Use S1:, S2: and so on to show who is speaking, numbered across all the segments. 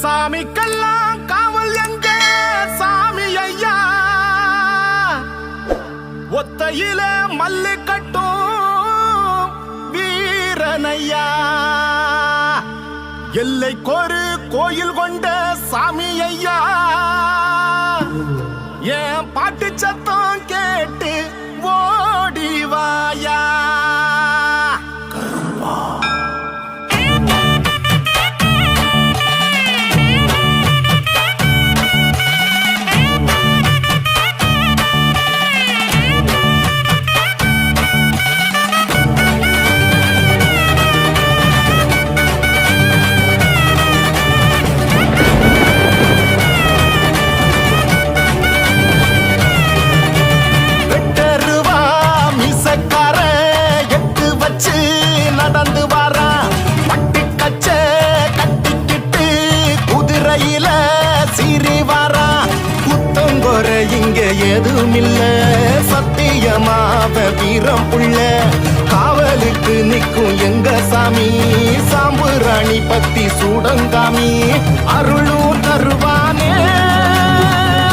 S1: சாமிக்கெல்லாம் காவல் எங்க சாமி ஐயா, ஒத்தையில மல்லு கட்டும் வீரனையா, எல்லைக்கொரு கோயில் கொண்ட சாமி ஐயா, என் பாட்டு சத்தம் கேட்டு ஓடிவாயா. நடந்து வாரா பட்டு கச்ச கட்டிக்கிட்டு குதிரையில சீறி வாரா. குத்தங்கொர இங்க எதுவும் இல்ல, சத்தியமாவ வீரம் புள்ள. காவலுக்கு நிற்கும் எங்க சாமி, சாம்புராணி பத்தி சூடங்காமி. அருளும் தருவானே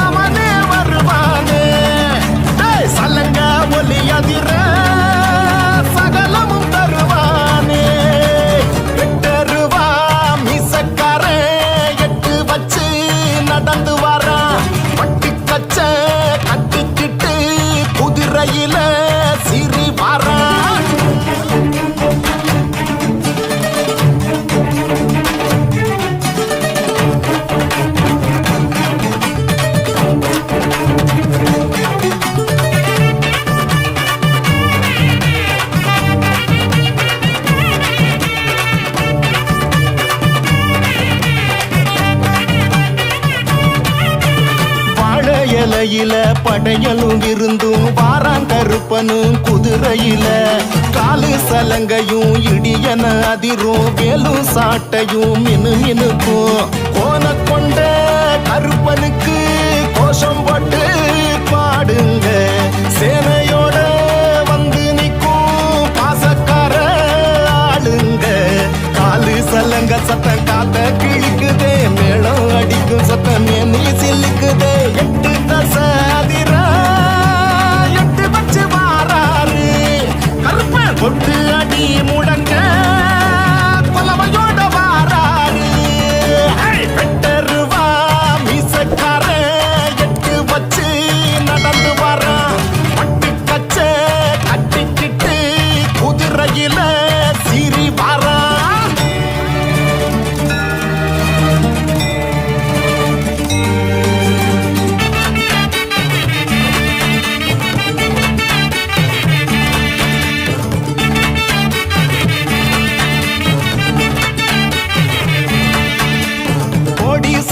S1: அவனே வருவானே, சலங்க ஒலி அதிர சகலமும் தருவானே. வெட்டருவா மீசக்கார எட்டு வச்சு நடந்து வாரா, பட்டு கச்ச கட்டிக்கிட்டு குதிரையில சீறி வாரா. இலையில படையலும் இருந்தும் வாராங்கருப்பனும் குதிரையில, காலு சலங்கையும் இடியன அதிரும் வேலும் சாட்டையும் மினு மினுக்கும். கோன கொண்ட கருப்பனுக்கு கோஷம் போட்டு பாடுங்க, சேனையோட வந்து நிற்கும் பாசக்கார ஆளுங்க. காலு சலங்க சத்தம் காத்த கிழிக்குதே, மேளம் அடிக்கும் சத்தம் நீ சில்லுக்குதே. எட்டு தசதிர எட்டு வச்சு வாராரு கருப்பன், கொட்டு அடி முடங்க கொலவையோட வாராரு. வெட்டருவா மீசக்கார எட்டு வச்சு நடந்து வாரா, பட்டு கச்ச கட்டிக்கிட்டு குதிரையில சீறி வாரா.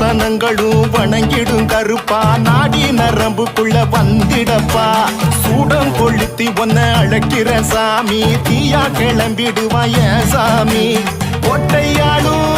S1: சனங்களும் வணங்கிடும் கருப்பா, நாடி நரம்புக்குள்ள வந்திடப்பா. சூடம் கொளுத்தி ஒன்ன அழைக்கிற சாமி, தீயா கிளம்பிடுவாய சாமி. ஒட்டையாடும்